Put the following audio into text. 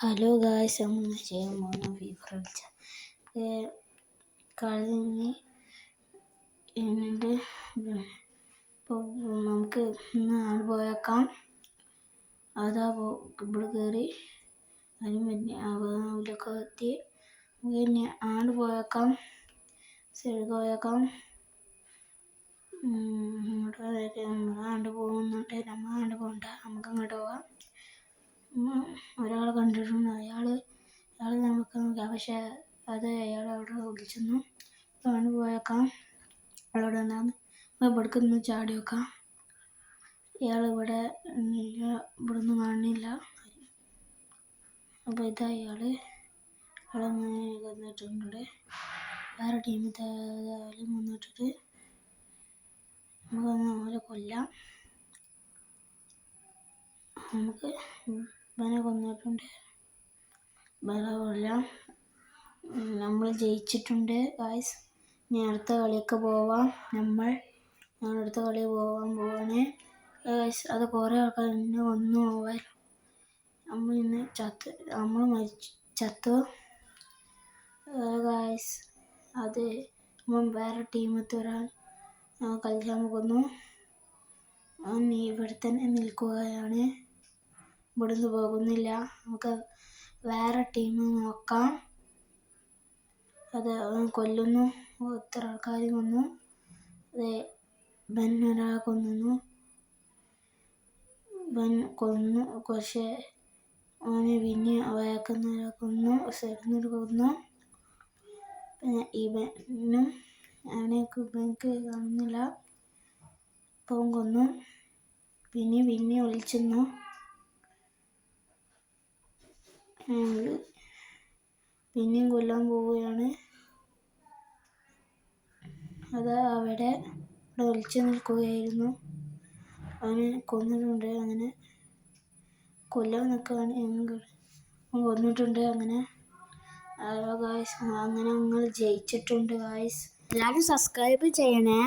Hello guys, നമ്മൾ ചെയ്യാൻ പോകുന്ന ഫീഫർ കളിച്ച കളി എന്നിട്ട് ഇപ്പോൾ നമുക്ക് ഇന്ന് ആട് പോയേക്കാം. അതാ ഇവിടെ കയറി അതിന് പിന്നെ അവലൊക്കെ എത്തി. പിന്നെ ആട് പോയേക്കാം, സൈഡ് പോയേക്കാം. ആണ്ട് പോകുന്നുണ്ട്, നമ്മൾ ആണ്ട് പോകണ്ട, നമുക്ക് അങ്ങോട്ട് പോവാം. ഒരാൾ കണ്ടിട്ടുണ്ട്, അയാൾ നമുക്ക് നോക്കാം. പക്ഷെ അയാൾ അവിടെ വിളിച്ചെന്നു ആണ് പോയേക്കാം. അവിടെ ഉണ്ടാകുന്നു ഇവിടേക്ക് നിന്ന് ചാടി വെക്കാം. ഇയാൾ ഇവിടെ നിന്ന് കാണില്ല. അപ്പോൾ ഇതാ ഇയാൾ വന്നിട്ടുണ്ട്. വേറെ ടീമത്തെ വന്നിട്ടിട്ട് നമുക്കൊന്ന് അവരെ കൊല്ലാം. നമുക്ക് ഇവനെ കൊന്നിട്ടുണ്ട്, ഇവനെ കൊല്ലാം. നമ്മൾ ജയിച്ചിട്ടുണ്ട് ഗായ്സ്. ഇനി അടുത്ത കളിയൊക്കെ പോവാം. ഞാൻ അടുത്ത കളി പോവാൻ പോവാണ് ഗായ്സ്. അത് കുറേ ആൾക്കാർ എന്നെ കൊന്നു പോവാൻ. നമ്മൾ ചത്തു ഗായ്സ്. അത് വേറെ ടീമത്തെ ഒരാൾ കളിക്കാൻ പോകുന്നു. നീ ഇവിടെ തന്നെ നിൽക്കുകയാണ്, ഇവിടുന്ന് പോകുന്നില്ല. നമുക്ക് വേറെ ടീം നോക്കാം. അത് കൊല്ലുന്നു, എത്ര ആൾക്കാർ കൊന്നു. ഒരാളെ കൊന്നു. പക്ഷേ അവന് പിന്നെ വയക്കുന്നവരെ കൊന്നു, സൈഡിൽ കൊന്നു. പിന്നെ ഇവനും ഇവനക്ക് കാണുന്നില്ല, ഇപ്പം കൊന്നു. പിന്നെ വിളിച്ചെന്നു. പിന്നെയും കൊല്ലാൻ പോവുകയാണ്. അത് അവിടെ വിളിച്ചു നിൽക്കുകയായിരുന്നു. അവന് കൊന്നിട്ടുണ്ട്. അങ്ങനെ കൊല്ലാൻ നിൽക്കുകയാണ്. കൊന്നിട്ടുണ്ട്. അങ്ങനെ ഗായ്സ്, അങ്ങനെ ഞങ്ങൾ ജയിച്ചിട്ടുണ്ട് ഗായ്സ്. എല്ലാവരും സബ്സ്ക്രൈബ് ചെയ്യണേ.